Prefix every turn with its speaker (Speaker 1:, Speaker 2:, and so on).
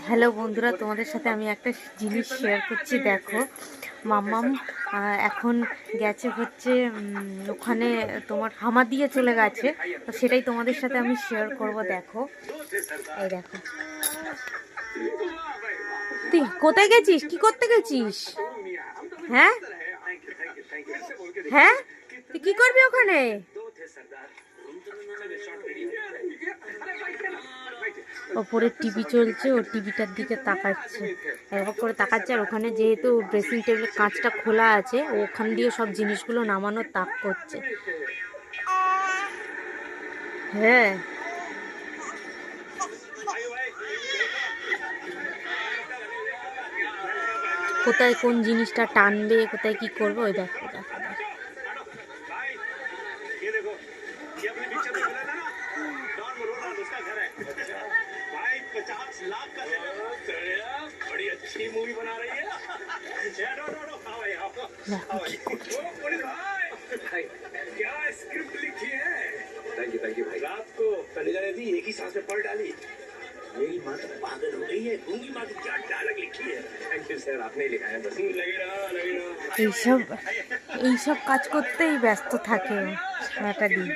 Speaker 1: Hello বন্ধুরা, তোমাদের সাথে আমি একটা জিনিস শেয়ার করছি। দেখো, মাম্মাম এখন গেছে হচ্ছে ওখানে তোমার হামাদিয়ে চলে গেছে। তো সেটাই তোমাদের সাথে আমি শেয়ার করব। দেখো, এই দেখো, তুই কোথায় গেছিস? কি করতে গেছিস? হ্যাঁ হ্যাঁ, তুই কি করবি ওখানে? ওপরে টিভি চলছে, ও টিভিটার দিকে তাকাচ্ছে, একবার করে তাকাচ্ছে। আর ওখানে যেহেতু ড্রেসিং টেবিলের কাঁচটা খোলা আছে, ও ওখান দিয়ে সব জিনিসগুলো নামানোর তাক করছে। হ্যাঁ, কোথায় কোন জিনিসটা টানবে, কোথায় কি করবে, ওই দেখো দেখো দেখো। দেখো কি করছে।
Speaker 2: थैंक यू भाई। रात को कलेजा ने दी एक ही सांस में पढ़ डाली। मेरी माँ तो पागल हो गई है। गूंगी माँ की क्या डायलॉग लिखी है। थैंक यू सर, आपने लिखा है बस। लगे रहा।
Speaker 1: এইসব এইসব কাজ করতেই ব্যস্ত থাকে সারাটা দিন।